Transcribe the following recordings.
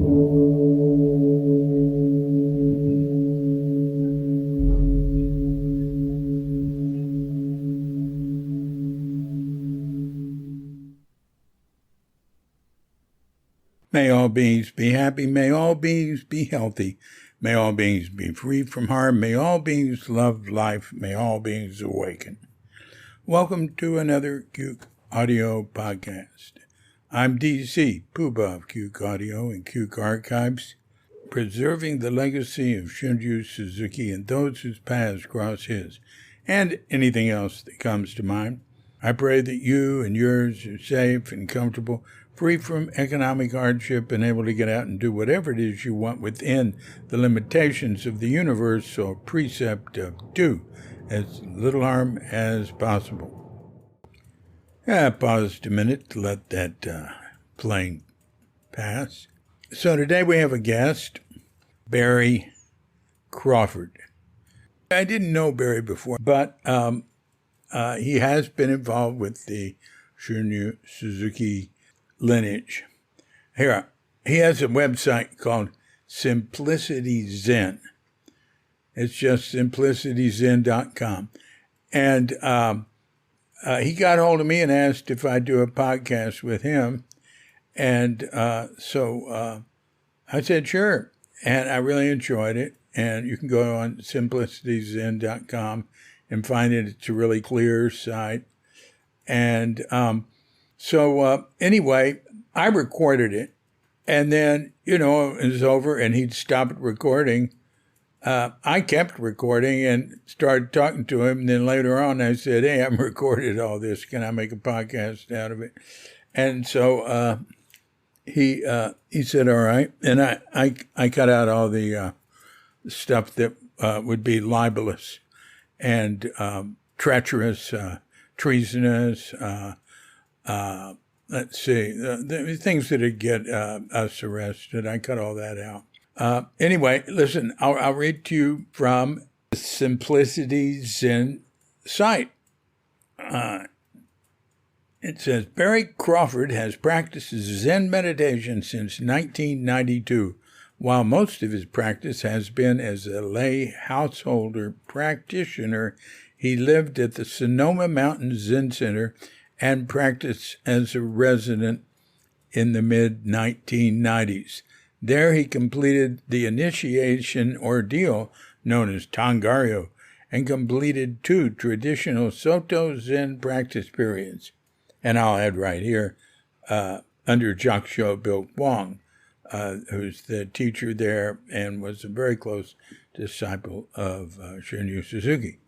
May all beings be happy. May all beings be healthy. May all beings be free from harm. May all beings love life. May all beings awaken. Welcome to another Cuke Audio podcast. I'm DC, Poobah of Cuke Audio and Cuke Archives, preserving the legacy of Shunryu Suzuki and those whose paths cross his, and anything else that comes to mind. I pray that you and yours are safe and comfortable, free from economic hardship, and able to get out and do whatever it is you want within the limitations of the universe or precept of do as little harm as possible. I paused a minute to let that playing pass. So today we have a guest, Barry Crawford. I didn't know Barry before, but he has been involved with the Shunryu Suzuki lineage. Here, he has a website called Simplicity Zen. It's just simplicityzen.com. And he got hold of me and asked if I'd do a podcast with him. And so I said, sure. And I really enjoyed it. And you can go on simplicityzen.com and find it. It's a really clear site. And so anyway, I recorded it, and then, it was over, and he'd stopped recording. I kept recording and started talking to him, and then later on I said, hey, I've recorded all this. Can I make a podcast out of it? And so he said, all right. And I cut out all the stuff that would be libelous and treacherous, treasonous, let's see, the things that would get us arrested. I cut all that out. Anyway, listen, I'll read to you from the Simplicity Zen site. It says, Barry Crawford has practiced Zen meditation since 1992. While most of his practice has been as a lay householder practitioner, he lived at the Sonoma Mountain Zen Center and practiced as a resident in the mid-1990s. There he completed the initiation ordeal known as Tangaryo and completed 2 traditional Soto Zen practice periods. And I'll add right here, under Jaksho Bilkwang, who's the teacher there and was a very close disciple of Shunryu Suzuki.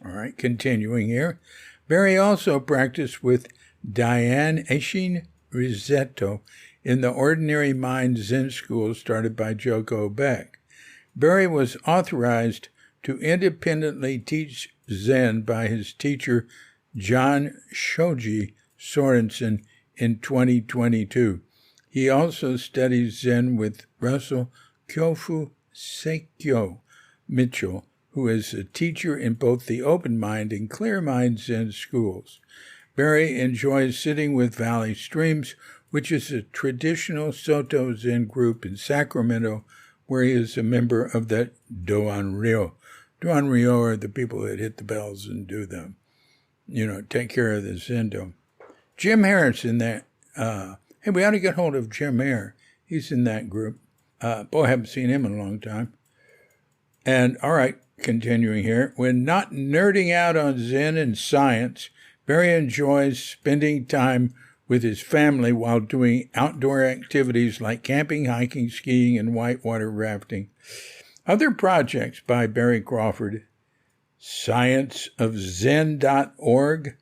All right, continuing here. Barry also practiced with Diane Eshin Risetto in the Ordinary Mind Zen School started by Joko Beck. Barry was authorized to independently teach Zen by his teacher John Shoji Sorensen in 2022. He also studies Zen with Russell Kyofu Seikyo Mitchell, who is a teacher in both the Open Mind and Clear Mind Zen schools. Barry enjoys sitting with Valley Streams, which is a traditional Soto Zen group in Sacramento, where he is a member of the Doan Ryo. Doan Ryo are the people that hit the bells and do them, take care of the Zendo. Jim Harris in that, hey, we ought to get hold of Jim Hare. He's in that group. Boy, I haven't seen him in a long time. And, all right, continuing here, when not nerding out on Zen and science, Barry enjoys spending time with his family while doing outdoor activities like camping, hiking, skiing, and whitewater rafting. Other projects by Barry Crawford, scienceofzen.org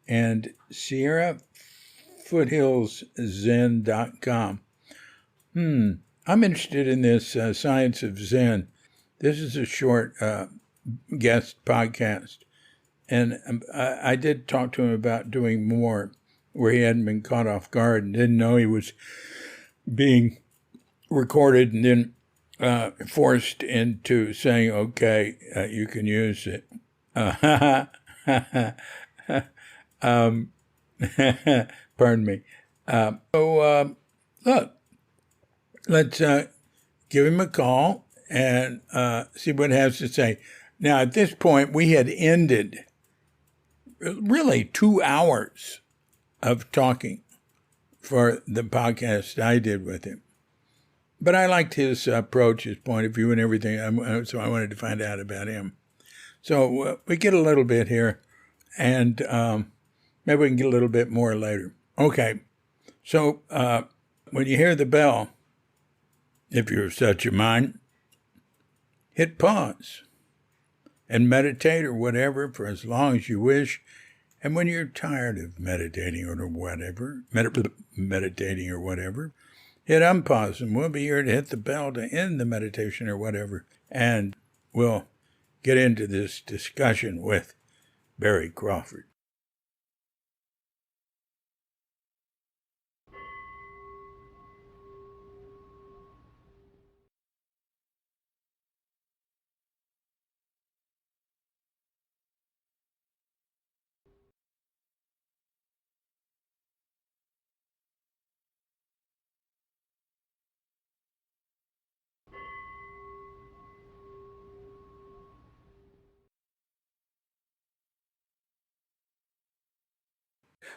and SierraFoothillsZen.com. I'm interested in this Science of Zen. This is a short guest podcast. And I did talk to him about doing more where he hadn't been caught off guard and didn't know he was being recorded and then forced into saying, okay, you can use it. Pardon me. Look, let's give him a call and see what he has to say. Now, at this point, we had ended really 2 hours of talking for the podcast I did with him. But I liked his approach, his point of view and everything, so I wanted to find out about him. So we get a little bit here, and maybe we can get a little bit more later. Okay, so when you hear the bell, if you're of such a mind, hit pause and meditate or whatever for as long as you wish. And when you're tired of meditating or whatever, meditating or whatever, hit unpause, and we'll be here to hit the bell to end the meditation or whatever. And we'll get into this discussion with Barry Crawford.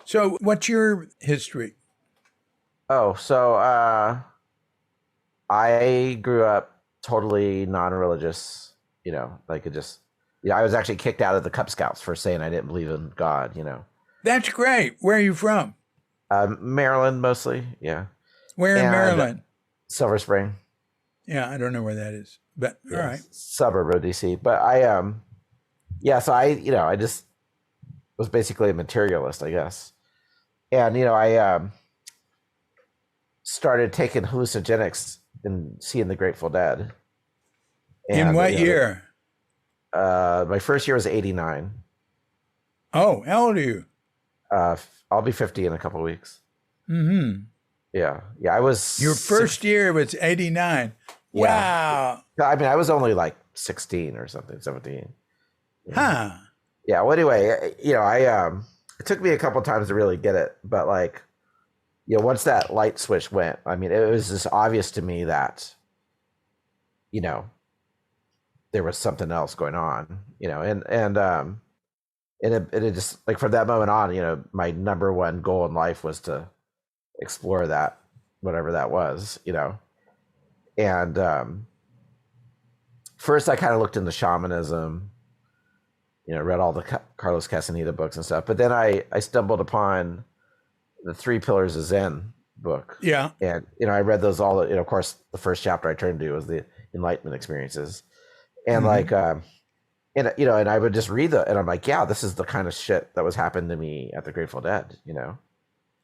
So what's your history? Oh, so I grew up totally non-religious, like it just, I was actually kicked out of the Cub Scouts for saying I didn't believe in God, That's great. Where are you from? Maryland mostly, yeah. Where in Maryland? Silver Spring. Yeah, I don't know where that is, but all right. Suburb of DC. But so I just was basically a materialist, I guess. And, I started taking hallucinogenics and seeing the Grateful Dead. And, in what year? My first year was 89. Oh, how old are you? I'll be 50 in a couple of weeks. Mm-hmm. Yeah. I was... Your first year was 89. Yeah. Wow. I mean, I was only like 16 or something, 17. Huh. Yeah. Well, anyway, it took me a couple of times to really get it, but like, once that light switch went, I mean, it was just obvious to me that, there was something else going on, and it just, like, from that moment on, my number one goal in life was to explore that, whatever that was, and first I kind of looked into shamanism, read all the Carlos Castaneda books and stuff. But then I stumbled upon the 3 Pillars of Zen book. Yeah. And, I read those all, of course, the first chapter I turned to was the Enlightenment experiences. And like, and I would just read and I'm like, yeah, this is the kind of shit that was happening to me at the Grateful Dead,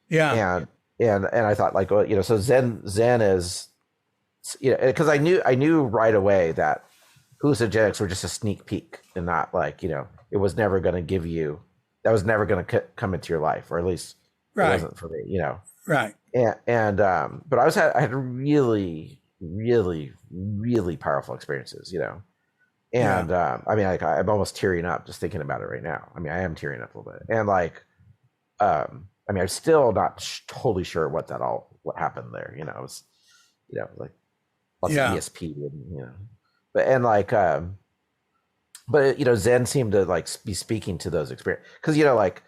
Yeah. And I thought, like, well, so Zen is, because I knew right away that hallucinogenics were just a sneak peek and not like, it was never going to give you, that was never going to come into your life, or at least it wasn't for me, Right. And but I had really, really, really powerful experiences, and I mean, like, I'm almost tearing up just thinking about it right now. I mean, I am tearing up a little bit, and like, I mean, I'm still not totally sure what happened there, it was, like lots of ESP and, but, and like, but Zen seemed to like be speaking to those experiences, because like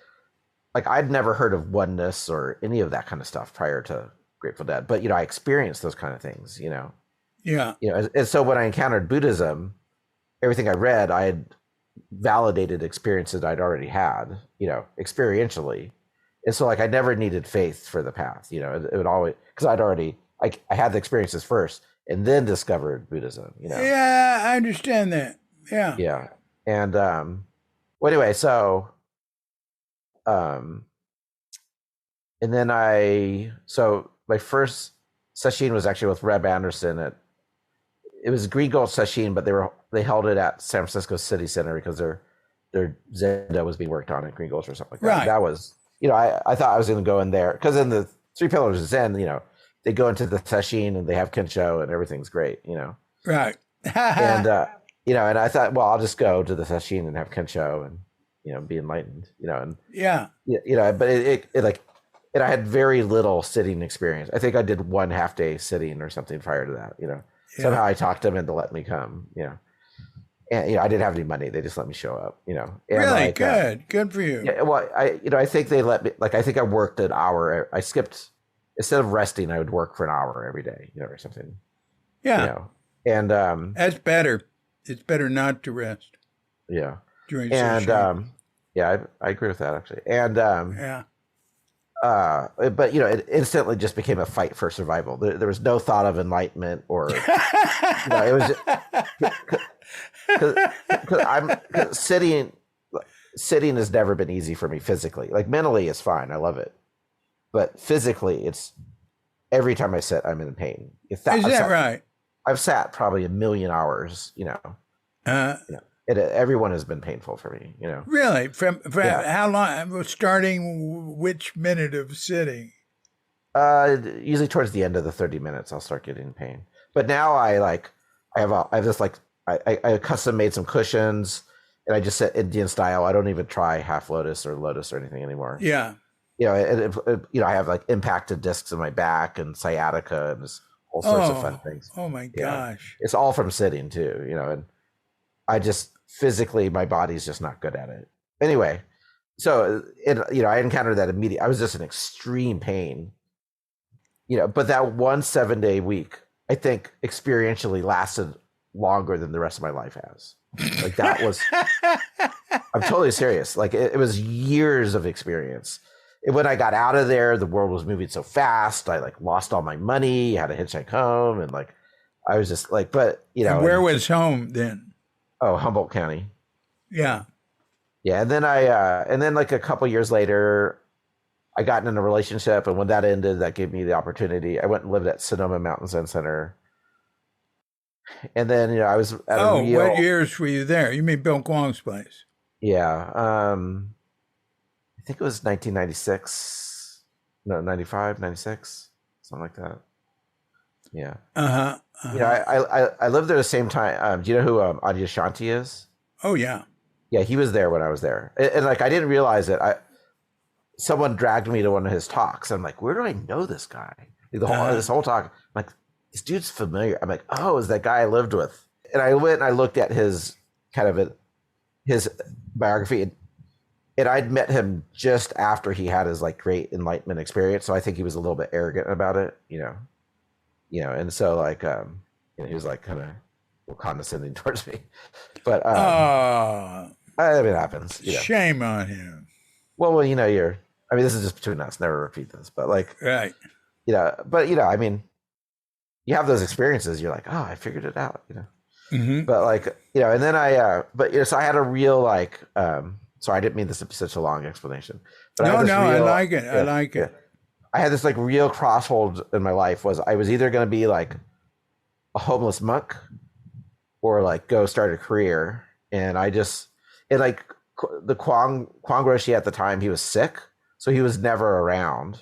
I'd never heard of oneness or any of that kind of stuff prior to Grateful Dead, but I experienced those kind of things, Yeah. And so when I encountered Buddhism, everything I read, I had validated experiences I'd already had, experientially, and so like I never needed faith for the path, it would always, because I had the experiences first and then discovered Buddhism, Yeah, I understand that. Yeah. Yeah. And well, anyway, so and then so my first session was actually with Reb Anderson it was Green Gold session, but they held it at San Francisco City Center because their Zenda was being worked on at Green Gulch or something like that. Right. That was, I thought I was going to go in there because in the 3 Pillars of Zen, they go into the session and they have Kensho and everything's great, Right. and and I thought, well, I'll just go to the session and have Kensho and be enlightened, and Yeah. but it like and I had very little sitting experience. I think I did 1 half day sitting or something prior to that. Yeah. Somehow I talked them into letting me come. And I didn't have any money. They just let me show up. And Really good for you. Yeah, well, I think they let me. Like I think I worked an hour. I skipped instead of resting. I would work for an hour every day. Or something. Yeah. And that's better. It's better not to rest. Yeah. During and yeah, I agree with that actually. And yeah. But it instantly just became a fight for survival. There was no thought of enlightenment or it was because I'm sitting has never been easy for me physically. Like mentally it's fine, I love it, but physically it's every time I sit I'm in pain. Is that right? I've sat probably 1 million hours. Everyone has been painful for me, Really? From how long? Starting which minute of sitting? Usually towards the end of the 30 minutes, I'll start getting pain. But now I have this I custom made some cushions, and I just sit Indian style. I don't even try half lotus or lotus or anything anymore. Yeah. I have like impacted discs in my back and sciatica and all sorts of fun things. Oh my gosh! It's all from sitting too, and I just physically my body's just not good at it. Anyway, so I encountered that immediately. I was just in extreme pain, but that 1 7-day week, I think experientially lasted longer than the rest of my life has. Like that was, I'm totally serious. Like it was years of experience. And when I got out of there, the world was moving so fast. I lost all my money, had to hitchhike home. And I was just but And where was home then? Oh, Humboldt County. Yeah. Yeah. And then a couple years later, I got in a relationship. And when that ended, that gave me the opportunity. I went and lived at Sonoma Mountain Zen Center. And then, I was at what years were you there? You mean Bill Kwong's place? Yeah. I think it was 1996. No, 95, 96, something like that. Yeah. I lived there the same time. Do you know who Adyashanti is? Oh yeah. Yeah, he was there when I was there, and I didn't realize it. Someone dragged me to one of his talks. I'm like, where do I know this guy? This whole talk, I'm like, this dude's familiar. I'm like, oh, is that guy I lived with? And I went and I looked at his his biography, and I'd met him just after he had his great enlightenment experience. So I think he was a little bit arrogant about it, and so he was kind of condescending towards me, but I mean, it happens. Shame on him. Well, this is just between us. Never repeat this, but right. I mean, you have those experiences. You're like, oh, I figured it out. Mm-hmm. But and then so I had a real sorry, I didn't mean this to be such a long explanation. But I like it. I like it. I had this real crossroads in my life. Was I was either going to be a homeless monk or go start a career. And the Kwong Roshi at the time, he was sick, so he was never around.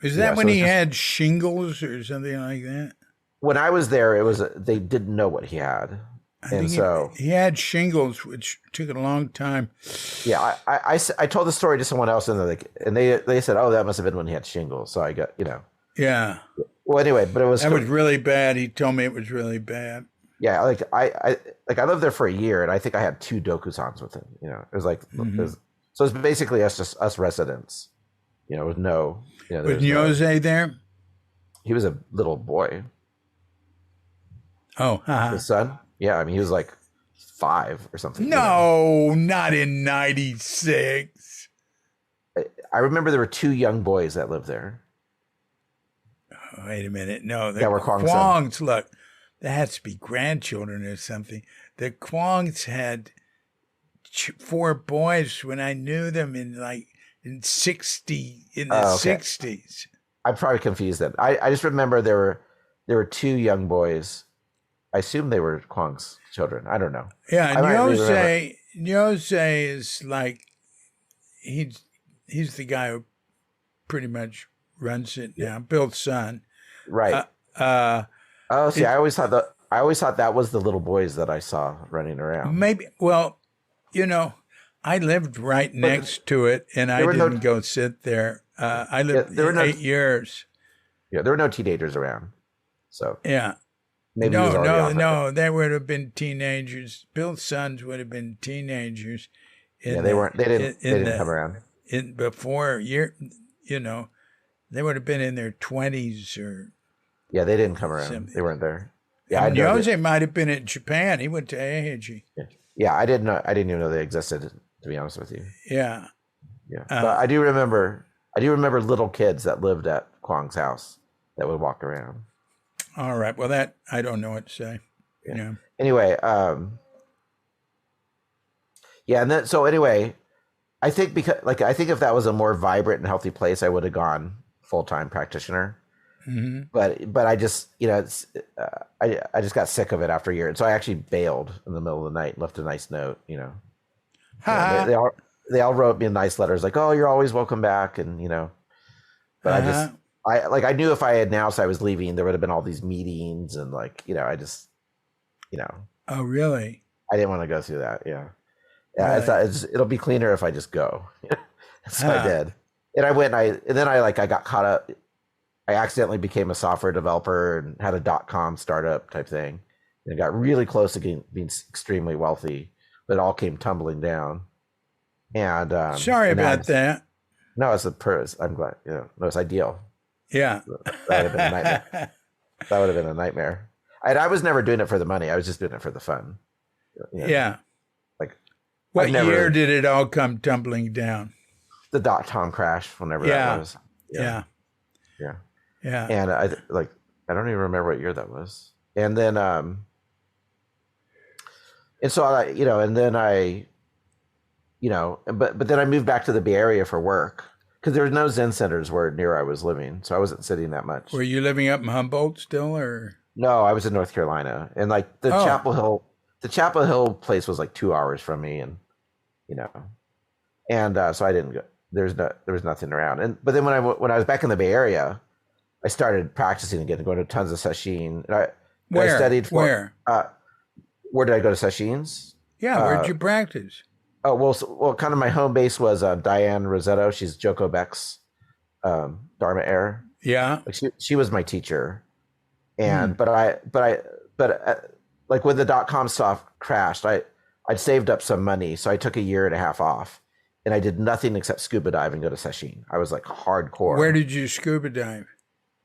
Is that when he had shingles or something like that? When I was there, they didn't know what he had. He had shingles, which took a long time. Yeah, I told the story to someone else, and they said, "Oh, that must have been when he had shingles." So I got Yeah. Well, anyway, but it was really bad. He told me it was really bad. Yeah, I lived there for a year, and I think I had 2 dokusans with him. It was mm-hmm. So it's basically us residents. With no. Was Nyose there? He was a little boy. Oh, his son. Yeah, I mean, he was 5 or something. No, not in 96. I remember there were 2 young boys that lived there. Oh, wait a minute. No, that were Kwongs. Look, that has to be grandchildren or something. The Kwongs had 4 boys when I knew them in the 60s. I'm probably confused then. I just remember there were 2 young boys. I assume they were Kwong's children. I don't know. Yeah, Nyose is he's the guy who pretty much runs it now. Bill's son. Right. I always thought that was the little boys that I saw running around. Maybe. Well, I lived right next to it, and I didn't go sit there. I lived 8 years. Yeah, there were no teenagers around. So yeah. maybe no. They would have been teenagers. Bill's sons would have been teenagers. They didn't come around. Before they would have been in their 20s or. Yeah, they didn't come around. Something. They weren't there. Yeah, Jose might have been in Japan. He went to AAG. Yeah, I didn't know. I didn't even know they existed, to be honest with you. Yeah. Yeah. But I do remember little kids that lived at Kwang's house that would walk around. All right. Well, that I don't know what to say. Yeah. Anyway, and then anyway, I think if that was a more vibrant and healthy place, I would have gone full-time practitioner. Mm-hmm. But I just I just got sick of it after a year, and so I actually bailed in the middle of the night and left a nice note. They all wrote me nice letters like, "Oh, you're always welcome back," and but I knew if I had announced I was leaving, there would have been all these meetings and I just Oh, really? I didn't want to go through that. Yeah. I thought it'll be cleaner if I just go. So I did, and I went and then I got caught up. I accidentally became a software developer and had a .com startup type thing, and got really close to being extremely wealthy, but it all came tumbling down. And sorry about that. No, I'm glad. No, it's ideal. Yeah, that would have been a nightmare. That would have been a nightmare. I was never doing it for the money. I was just doing it for the fun. Yeah. Like, what year did it all come tumbling down? The .com crash, whenever that was. Yeah. And I don't even remember what year that was. And then, and so but then I moved back to the Bay Area for work because there was no Zen centers where near I was living, so I wasn't sitting that much. Were you living up in Humboldt still, or? No, I was in North Carolina, and the Chapel Hill place was 2 hours from me, and so I didn't go. There was nothing around, but then when I was back in the Bay Area, I started practicing again, going to tons of sesshin. And I studied where did I go to sesshins? Yeah, where'd you practice? Oh, well, kind of my home base was Diane Rosetto. She's Joko Beck's Dharma heir. Yeah, she was my teacher, and but when the .com stuff crashed, I'd saved up some money, so I took a year and a half off, and I did nothing except scuba dive and go to sesshin. I was hardcore. Where did you scuba dive?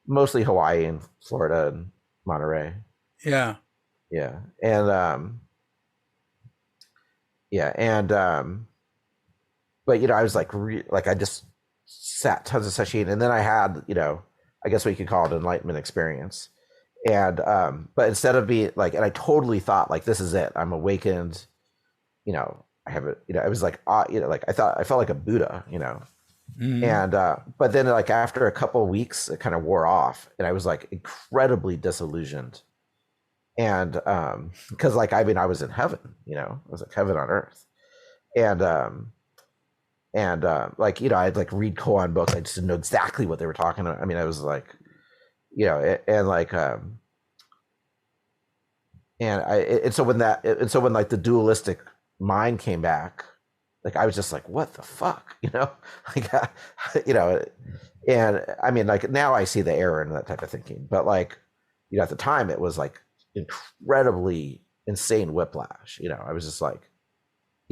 Mostly Hawaii and Florida and Monterey. Yeah. Yeah. And, but, I was I just sat tons of sesshin, and then I had, I guess what you could call it an enlightenment experience. And, but instead of being and I totally thought this is it, I'm awakened, I have it, it was I felt like a Buddha, Mm-hmm. And but then after a couple of weeks it kind of wore off, and I was incredibly disillusioned, and because I was in heaven, I was heaven on earth, and I'd read koan books. I just didn't know exactly what they were talking about. I mean, I was and so when the dualistic mind came back, I was just what the fuck, and I mean, now I see the error in that type of thinking, but at the time it was incredibly insane whiplash. I was just I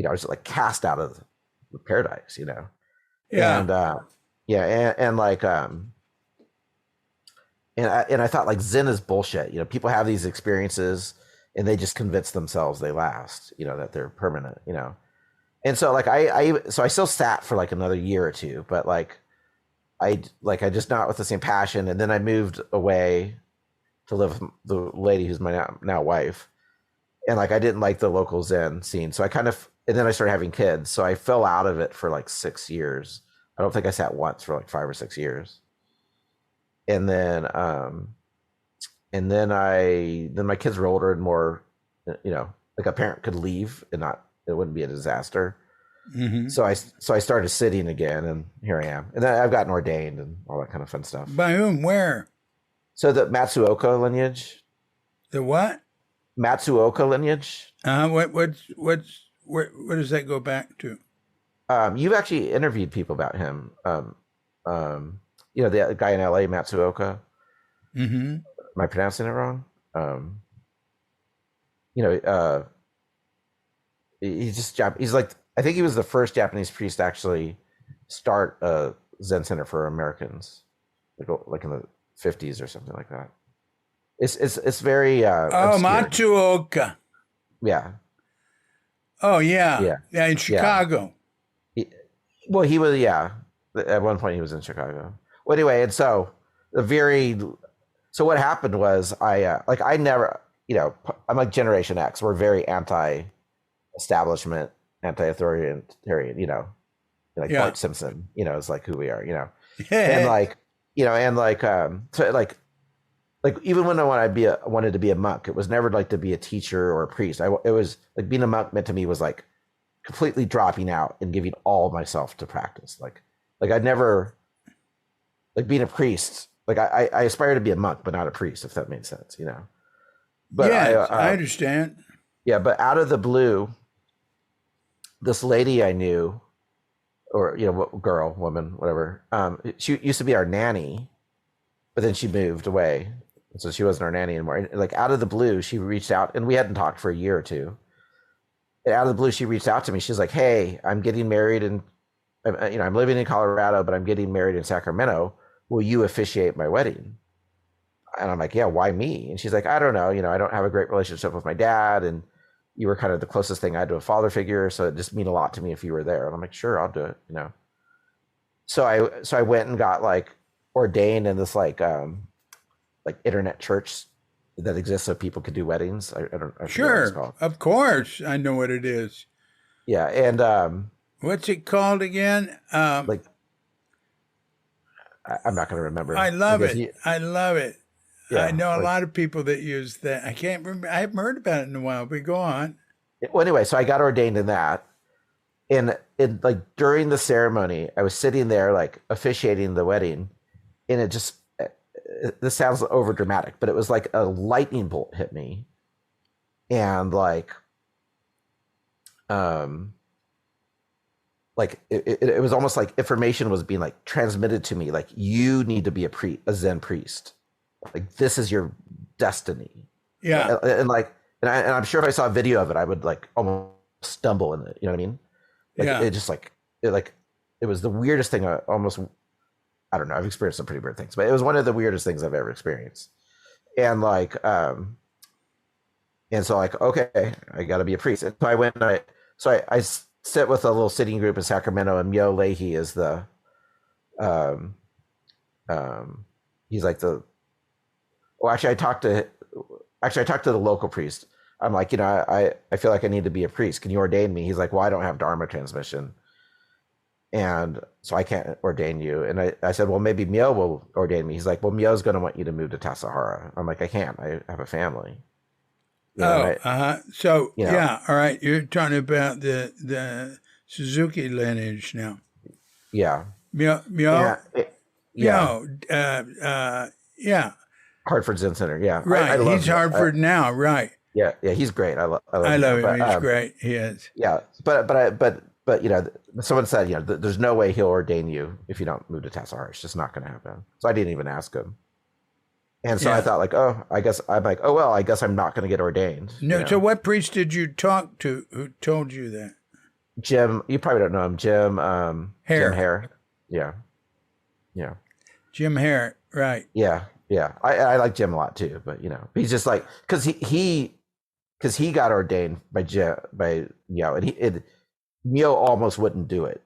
was just cast out of the paradise, Yeah. And I thought Zen is bullshit. People have these experiences and they just convince themselves they last, that they're permanent, And so I still sat for another year or two, but I just not with the same passion. And then I moved away to live with the lady who's my now wife. And I didn't like the local Zen scene. So and then I started having kids. So I fell out of it for 6 years. I don't think I sat once for 5 or 6 years. And then my kids were older and more, a parent could leave and it wouldn't be a disaster. Mm-hmm. So I started sitting again, and here I am. And then I've gotten ordained and all that kind of fun stuff. By whom? Where? So the Matsuoka lineage. The what? Matsuoka lineage. What does that go back to? You've actually interviewed people about him. The guy in LA, Matsuoka. Mm-hmm. Am I pronouncing it wrong? You know, he's like, I think he was the first Japanese priest to actually start a Zen center for Americans, like in the 50s or something like that. It's very obscure. Matsuoka. Yeah. Oh yeah. Yeah, in Chicago. Well, he was, at one point he was in Chicago. Well, anyway, and so what happened was I never, I'm like Generation X. We're very anti-establishment, anti-authoritarian, like Bart Simpson, is like who we are, and like even when I wanted to be a monk, it was never like to be a teacher or a priest. It was like being a monk meant to me was like completely dropping out and giving all myself to practice. Like I'd never, like being a priest, like I aspire to be a monk, but not a priest, if that made sense, But I understand. Yeah, but out of the blue, this lady I knew, or girl, woman, whatever, she used to be our nanny, but then she moved away, so she wasn't our nanny anymore. And like out of the blue, she reached out, and we hadn't talked for a year or two. And out of the blue, she reached out to me. She's like, "Hey, I'm getting married, and I'm living in Colorado, but I'm getting married in Sacramento. Will you officiate my wedding?" And I'm like, "Yeah, why me?" And she's like, "I don't know. I don't have a great relationship with my dad, and you were kind of the closest thing I had to a father figure, so it just mean a lot to me if you were there." And I'm like, "Sure, I'll do it." So I went and got like ordained in this like internet church that exists so people could do weddings. I don't know what it's called. Of course, I know what it is. Yeah, and what's it called again? Like I'm not going to remember. I love it. I love it. Yeah, I know a lot of people that use that. I can't remember. I haven't heard about it in a while, but go on. Well, anyway, so I got ordained in that. And like during the ceremony, I was sitting there like officiating the wedding, and it just, this sounds over dramatic, but it was like a lightning bolt hit me. And like it was almost like information was being like transmitted to me. Like, you need to be a Zen priest. Like, this is your destiny. Yeah. And I'm sure if I saw a video of it, I would like almost stumble in it. You know what I mean? Like, it just it was the weirdest thing. I don't know. I've experienced some pretty weird things, but it was one of the weirdest things I've ever experienced. And like, and so like, okay, I got to be a priest. And so I went, and I sit with a little sitting group in Sacramento, and Myo Leahy is the, he's like the, well, actually I talked to the local priest. I'm like, I feel like I need to be a priest. Can you ordain me? He's like, well, I don't have Dharma transmission, and so I can't ordain you. And I said, well, maybe Myo will ordain me. He's like, well, Myo's going to want you to move to Tassajara. I'm like, I can't. I have a family. So yeah, all right. You're talking about the Suzuki lineage now. Yeah. Myo. Yeah. Hartford Zen Center. Yeah. Right. He's Hartford now. Right. Yeah. Yeah. He's great. I love him. But, he's great. He is. Yeah. But someone said, there's no way he'll ordain you if you don't move to Tassajara. It's just not going to happen. So I didn't even ask him. And so I thought like, I guess I'm not going to get ordained. No. So what priest did you talk to who told you that? Jim, you probably don't know him. Jim Hare. Jim Hare. Yeah. Yeah. Jim Hare. Right. Yeah. Yeah. I like Jim a lot too, but he's just like, cause he got ordained by and Myo almost wouldn't do it,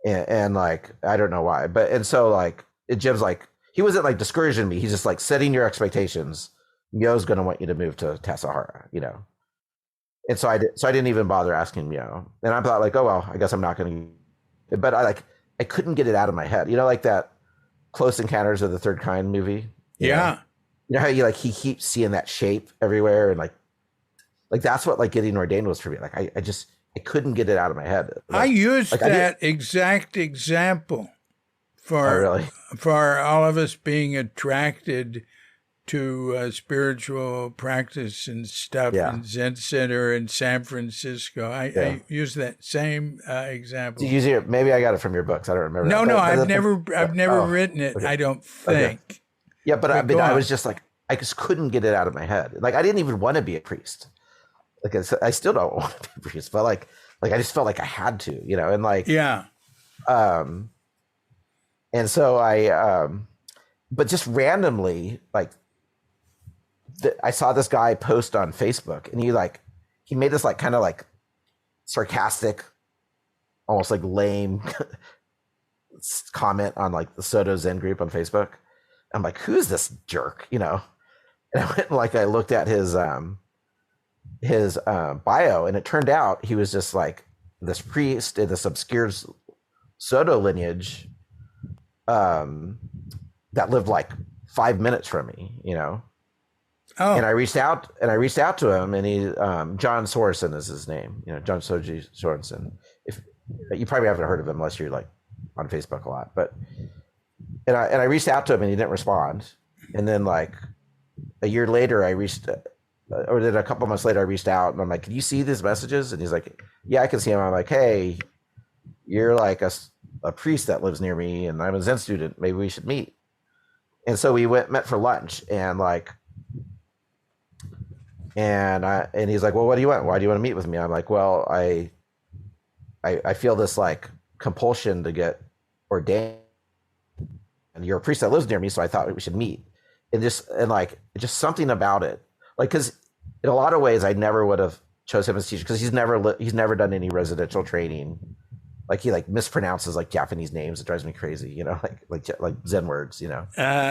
and like, I don't know why, and so like Jim's like, he wasn't like discouraging me. He's just like, setting your expectations. Myo's going to want you to move to Tassajara, And so I didn't even bother asking Myo. And I thought like, oh, well, I guess I'm not going to, but I couldn't get it out of my head. Like that Close Encounters of the Third Kind movie. Yeah. You know how he keeps seeing that shape everywhere. And like that's what like getting ordained was for me. Like, I couldn't get it out of my head. Like, I used that exact example for all of us being attracted to spiritual practice and stuff in Zen Center in San Francisco. I use that same example. Maybe I got it from your books. I don't remember. No, I've never written it. Okay. I don't think. Okay. Yeah, but I was just like, I just couldn't get it out of my head. Like, I didn't even want to be a priest. Like, I still don't want to be a priest, but like I just felt like I had to, and like, and so but just randomly, like, I saw this guy post on Facebook, and he made this like kind of like sarcastic, almost like lame comment on like the Soto Zen group on Facebook. I'm like, who's this jerk? And I went and I looked at his bio, and it turned out he was just like this priest in this obscure Soto lineage that lived like 5 minutes from me, Oh. And I reached out to him, and he, John Sorensen is his name, John Soji Sorensen. If you probably haven't heard of him unless you're like on Facebook a lot, but, and I reached out to him, and he didn't respond. And then like a year later, a couple months later, I reached out, and I'm like, can you see these messages? And he's like, yeah, I can see them. I'm like, hey, you're like a priest that lives near me, and I'm a Zen student. Maybe we should meet. And so we met for lunch, and and he's like, well, what do you want? Why do you want to meet with me? I'm like, well, I feel this like compulsion to get ordained, and you're a priest that lives near me, so I thought we should meet. And just something about it, like, because in a lot of ways I never would have chose him as teacher, because he's never done any residential training. Like, he like mispronounces like Japanese names. It drives me crazy, like Zen words, so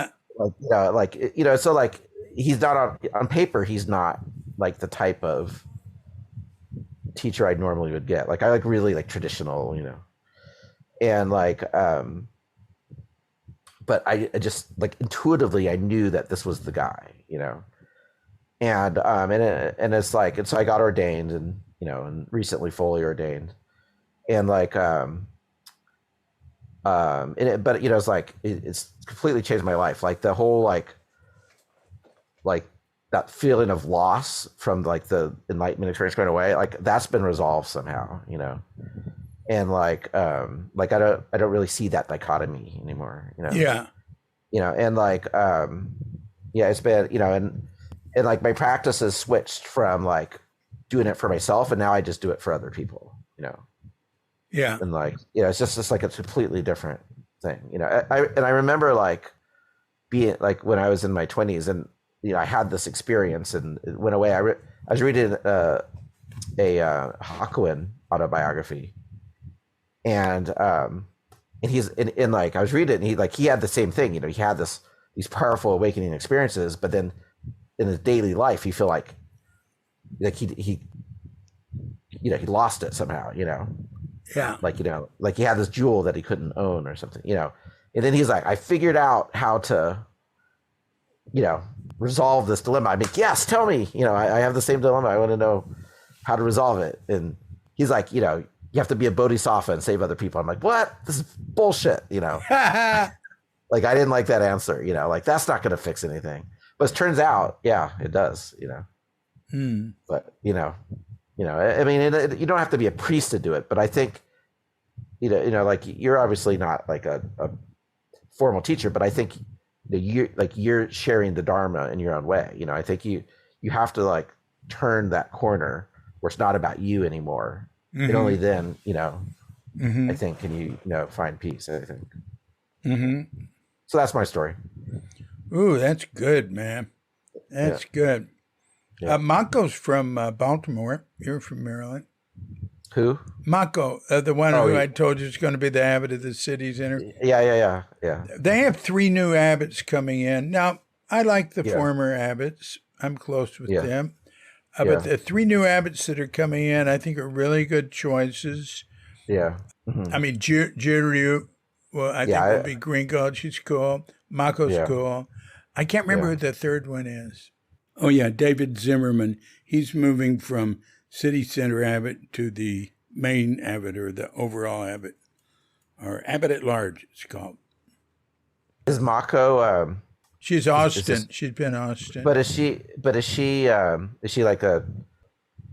like he's not on paper. He's not like the type of teacher I normally would get. Like, I like really like traditional, and like, but I just like intuitively I knew that this was the guy, and it's like, and so I got ordained, and and recently fully ordained, and like, but it's like it's completely changed my life. Like the whole like that feeling of loss from like the enlightenment experience going away, like that's been resolved somehow, and like I don't really see that dichotomy anymore, and like it's been, and like my practice has switched from like doing it for myself, and now I just do it for other people, and like it's just like a completely different thing, I remember like being like when I was in my 20s, and I had this experience, and it went away. I was reading a Hakuin autobiography, and he's in like, I was reading it, and he had the same thing. He had these powerful awakening experiences, but then in his daily life, he feel like he lost it somehow. Like he had this jewel that he couldn't own or something. And then he's like, I figured out how to resolve this dilemma. I mean, yes, tell me, I have the same dilemma. I want to know how to resolve it. And he's like, you have to be a bodhisattva and save other people. I'm like, what? This is bullshit, Like, I didn't like that answer, like that's not going to fix anything. But it turns out, yeah, it does, But, I mean, you don't have to be a priest to do it. But I think, like you're obviously not like a formal teacher, but I think you're sharing the Dharma in your own way. I think you have to like turn that corner where it's not about you anymore. Mm-hmm. And only then, mm-hmm. I think, can you, find peace, I think. Mm-hmm. So that's my story. Ooh, that's good, man. That's good. Yeah. Mako's from Baltimore. You're from Maryland. Who? Mako, the one who I told you is going to be the abbot of the city center. Yeah. They have 3 new abbots coming in. Now, I like the former abbots. I'm close with them. But the 3 new abbots that are coming in, I think are really good choices. Yeah. Mm-hmm. I mean, Jiryu, well, I think will be Gringo. She's cool. Mako's cool. I can't remember who the third one is. Oh, yeah, David Zimmerman. He's moving from City Center Abbot to the main abbot, or the overall abbot, or abbot at large, it's called. Is Mako She's Austin. She's been Austin. But is she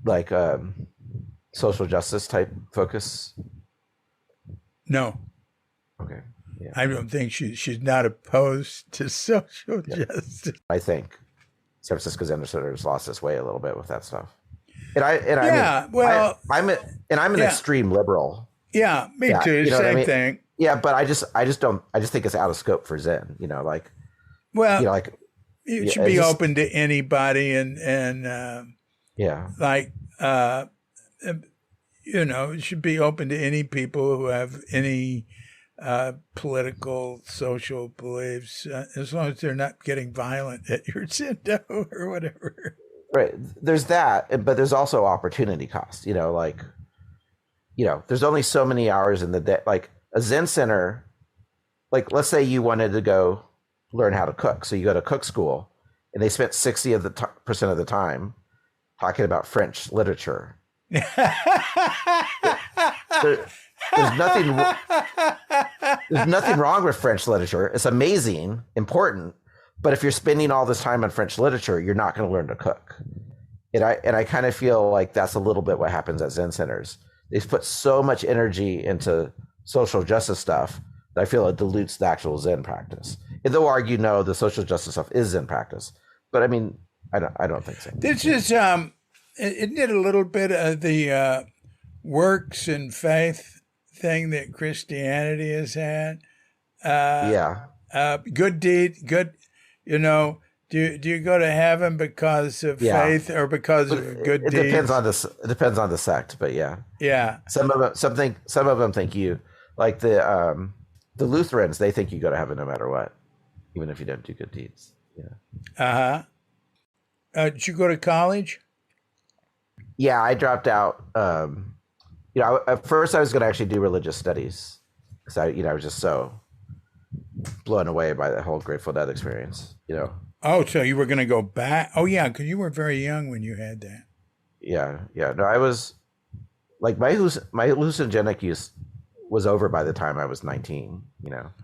like a social justice type focus? No. Okay. Yeah. I don't think she's not opposed to social justice. I think San Francisco Zen Center's lost its way a little bit with that stuff. I'm an extreme liberal. Yeah, me too. Same thing. Yeah, but I just think it's out of scope for Zen. It should be open to anybody, and it should be open to any people who have any political, social beliefs, as long as they're not getting violent at your Zendo or whatever. Right. There's that, but there's also opportunity cost. There's only so many hours in the day. Like a Zen center, like let's say you wanted to go learn how to cook, so you go to cook school, and they spent 60% of the time talking about French literature. There's nothing wrong with French literature. It's amazing, important. But if you're spending all this time on French literature, you're not going to learn to cook. And I kind of feel like that's a little bit what happens at Zen centers. They've put so much energy into social justice stuff that I feel it dilutes the actual Zen practice. And they'll argue, no, the social justice stuff is Zen practice. But I mean, I don't think so. This is isn't it a little bit of the works and faith thing that Christianity has had? Good deed, good. Do you go to heaven because of faith or because of good deeds? It depends on the sect, but yeah. Some of them think you, like the Lutherans, they think you go to heaven no matter what, even if you don't do good deeds. Yeah. Did you go to college? Yeah, I dropped out. At first I was going to actually do religious studies because I was just so blown away by the whole Grateful Dead experience. Oh, so you were going to go back? Oh, yeah, because you were very young when you had that. Yeah. No, I was like my hallucinogenic use was over by the time I was 19.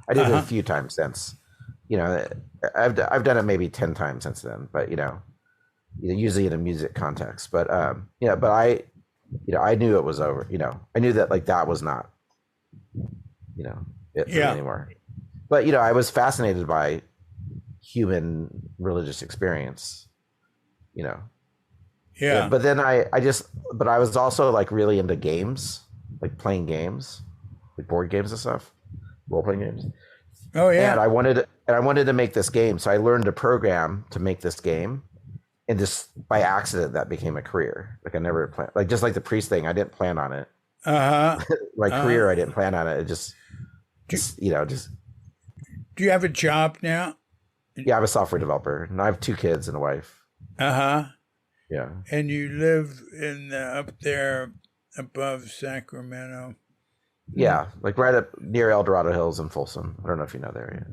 I did it a few times since. I've done it maybe 10 times since then, but usually in a music context. But but I knew it was over. I knew that like that was not it for me anymore. But I was fascinated by human religious experience. Yeah. But then I was also like really into games, like playing games, like board games and stuff, role playing games. Oh yeah. And I wanted to make this game, so I learned to program to make this game, and just by accident that became a career. Like I never planned, like just like the priest thing, I didn't plan on it. My career, I didn't plan on it. It just. Do you have a job now? Yeah, I'm a software developer, and I have 2 kids and a wife. Yeah. And you live up there above Sacramento? Yeah, like right up near El Dorado Hills in Folsom. I don't know if you know the area.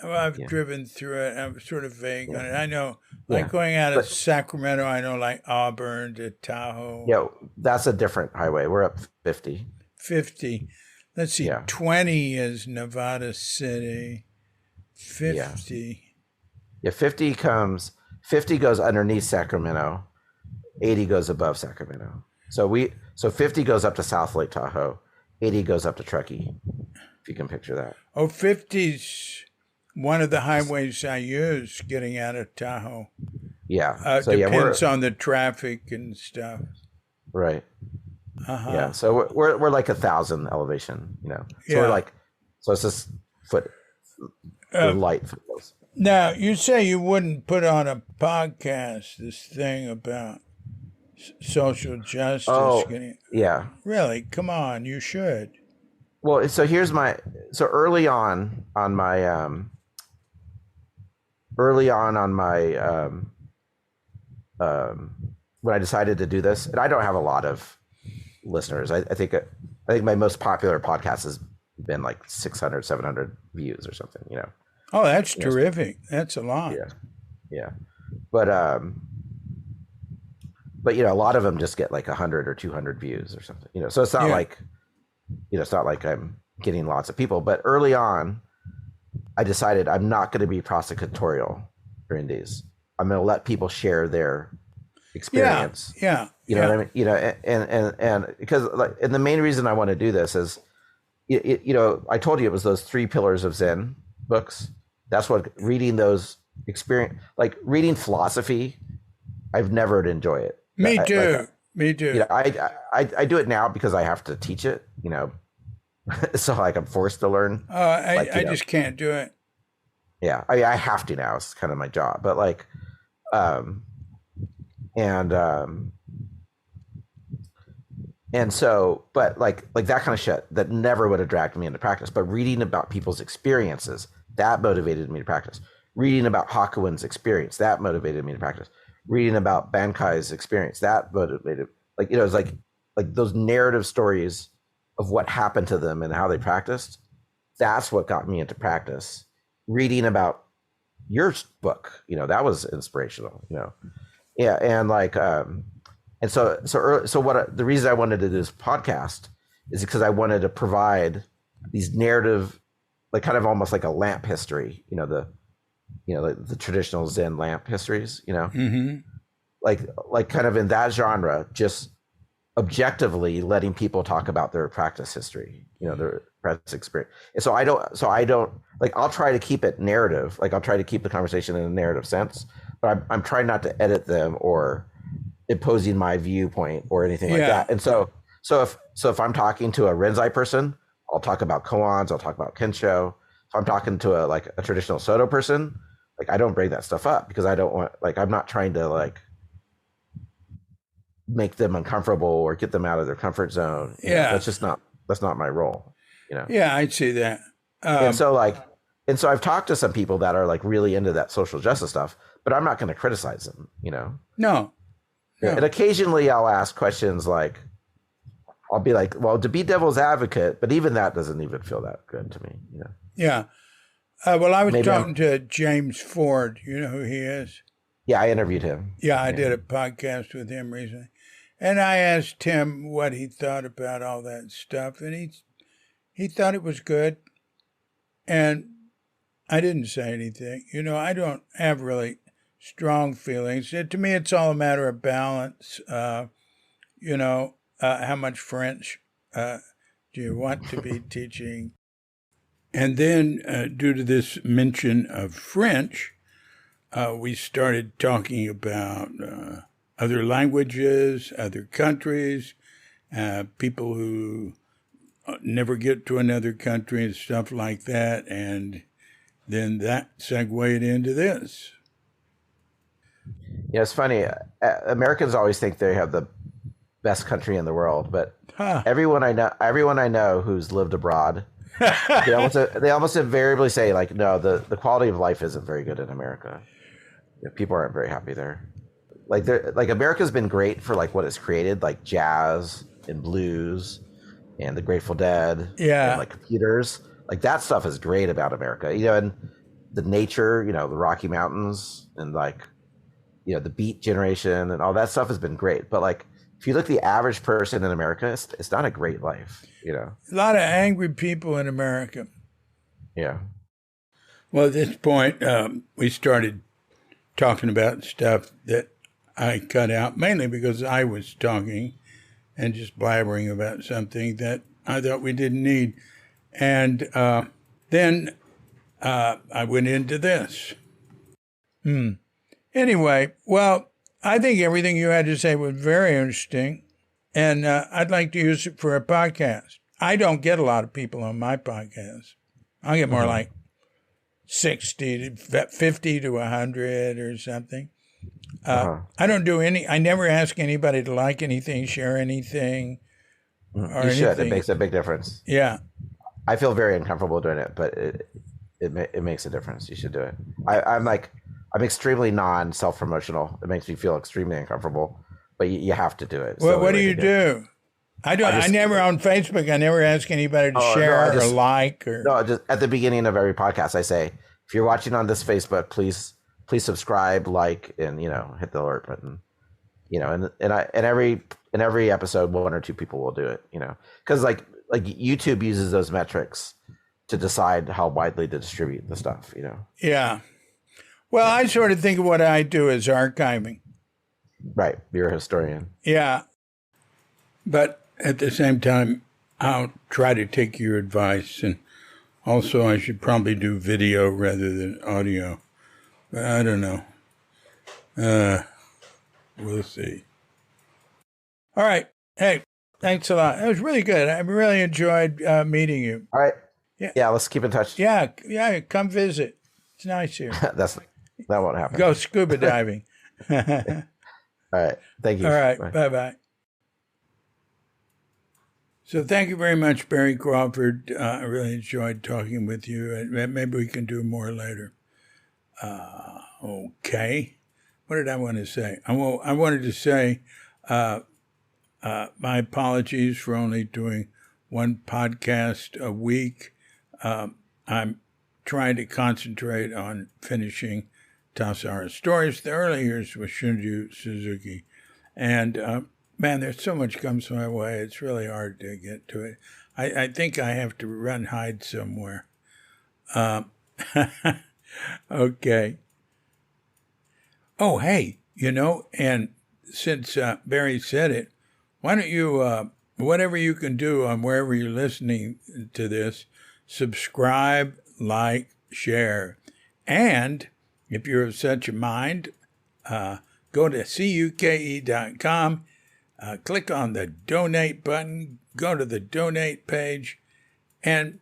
Well, I've driven through it. I'm sort of vague on it. I know, like going out of Sacramento, I know like Auburn to Tahoe. Yeah, that's a different highway. We're up 50. 50. Let's see, 20 is Nevada City. 50. Yeah, 50 goes underneath Sacramento. 80 goes above Sacramento. So 50 goes up to South Lake Tahoe. 80 goes up to Truckee, if you can picture that. Oh, 50's one of the highways I use getting out of Tahoe. Yeah. Depends on the traffic and stuff. Right. Yeah. So we're like 1,000 elevation, So so it's just light footballs. Now, you say you wouldn't put on a podcast this thing about social justice. Oh, yeah. Really? Come on, you should. Well, so here's early on my when I decided to do this, and I don't have a lot of listeners. I think my most popular podcast has been like 600, 700 views or something, Oh, that's terrific. That's a lot. Yeah. But a lot of them just get like 100 or 200 views or something, so it's not like, it's not like I'm getting lots of people, but early on, I decided I'm not going to be prosecutorial during these. I'm going to let people share their experience. Yeah. You know what I mean? You know, and because like, and the main reason I want to do this is, you know, I told you it was those 3 pillars of Zen books. That's what reading those experience, like reading philosophy, I've never enjoyed it. Me too. Me too. You know, I do it now because I have to teach it, you know, so like I'm forced to learn. I just can't do it. Yeah, I have to now. It's kind of my job. But like, and so, but like that kind of shit that never would have dragged me into practice. But reading about people's experiences, that motivated me to practice. Reading about Hakuin's experience, that motivated me to practice. Reading about Bankai's experience, that motivated, like, you know, it's like those narrative stories of what happened to them and how they practiced. That's what got me into practice. Reading about your book, you know, that was inspirational, you know. Yeah, and like, and so what the reason I wanted to do this podcast is because I wanted to provide these narrative, like kind of almost like a lamp history, you know, the traditional Zen lamp histories, you know, like kind of in that genre, just objectively letting people talk about their practice history, you know, their practice experience. And so I don't like, I'll try to keep it narrative. Like I'll try to keep the conversation in a narrative sense, but I'm trying not to edit them or imposing my viewpoint or anything like that. And so if I'm talking to a Renzai person, I'll talk about koans, I'll talk about kensho. If I'm talking to a traditional Soto person, like I don't bring that stuff up because I don't want, like, I'm not trying to like make them uncomfortable or get them out of their comfort zone. You know, that's not my role, you know? Yeah, I'd see that. And so I've talked to some people that are like really into that social justice stuff, but I'm not going to criticize them, you know? No. And occasionally I'll ask questions like, I'll be like, well, to be devil's advocate, but even that doesn't even feel that good to me, you know? Yeah. Well, I was talking to James Ford. You know who he is? Yeah, I interviewed him. Yeah, I did a podcast with him recently. And I asked him what he thought about all that stuff. And he thought it was good. And I didn't say anything. You know, I don't have really strong feelings. To me, it's all a matter of balance. You know, how much French do you want to be teaching? And then due to this mention of French, we started talking about other languages, other countries, people who never get to another country and stuff like that. And then that segued into this. Yeah, it's funny. Americans always think they have the best country in the world, but everyone I know who's lived abroad, they almost invariably say like, no, the quality of life isn't very good in America. People aren't very happy there. Like America's been great for like what it's created, like jazz and blues and the Grateful Dead, and like computers. Like that stuff is great about America, you know, and the nature, you know, the Rocky Mountains and like, you know, the Beat Generation and all that stuff has been great. But like, if you look at the average person in America, it's not a great life, you know. A lot of angry people in America. Yeah. Well, at this point, we started talking about stuff that I cut out, mainly because I was talking and just blabbering about something that I thought we didn't need. And then I went into this. Anyway, well, I think everything you had to say was very interesting, and I'd like to use it for a podcast. I don't get a lot of people on my podcast. I get more like 60 to 50 to 100 or something. I don't do I never ask anybody to like anything, share anything. You should. It makes a big difference. Yeah. I feel very uncomfortable doing it, but it makes a difference. You should do it. I'm extremely non-self-promotional. It makes me feel extremely uncomfortable, but you have to do it. Well, what do you do? I never on Facebook. I never ask anybody to share or like or. No, just at the beginning of every podcast, I say, if you're watching on this Facebook, please subscribe, like, and you know, hit the alert button. You know, and every episode, 1 or 2 people will do it. You know, because like YouTube uses those metrics to decide how widely to distribute the stuff, you know? Yeah. Well, I sort of think of what I do as archiving. Right. You're a historian. Yeah. But at the same time, I'll try to take your advice. And also, I should probably do video rather than audio. But I don't know. We'll see. All right. Hey, thanks a lot. That was really good. I really enjoyed meeting you. All right. Yeah. Yeah, let's keep in touch. Yeah, come visit. It's nice here. That won't happen. Go scuba diving. All right. Thank you. All right. Bye-bye. So thank you very much, Barry Crawford. I really enjoyed talking with you. Maybe we can do more later. Okay. What did I want to say? I wanted to say my apologies for only doing one podcast a week. I'm trying to concentrate on finishing Tassara's stories. The early years with Shunju Suzuki. And, man, there's so much comes my way. It's really hard to get to it. I think I have to run hide somewhere. Okay. Oh, hey, and since Barry said it, why don't you, whatever you can do on wherever you're listening to this, subscribe, like, share. And if you're of such a mind, go to cuke.com, click on the donate button, go to the donate page, and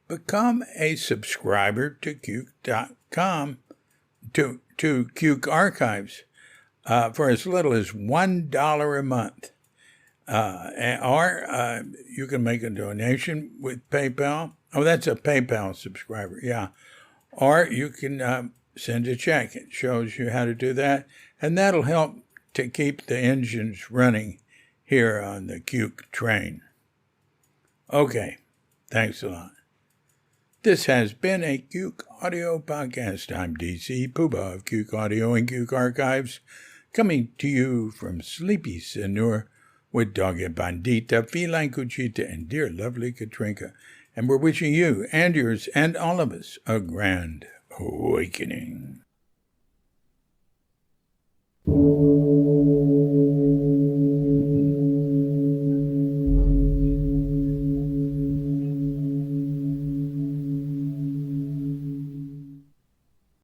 become a subscriber to cuke.com, to Cuke Archives, for as little as $1 a month. Or you can make a donation with PayPal. Oh, that's a PayPal subscriber, yeah. Or you can send a check. It shows you how to do that. And that'll help to keep the engines running here on the Cuke train. Okay, thanks a lot. This has been a Cuke Audio Podcast. I'm DC Puba of Cuke Audio and Cuke Archives, coming to you from sleepy Senur with Doggy Bandita, Feline Cuchita, and dear lovely Katrinka. And we're wishing you and yours and all of us a grand awakening.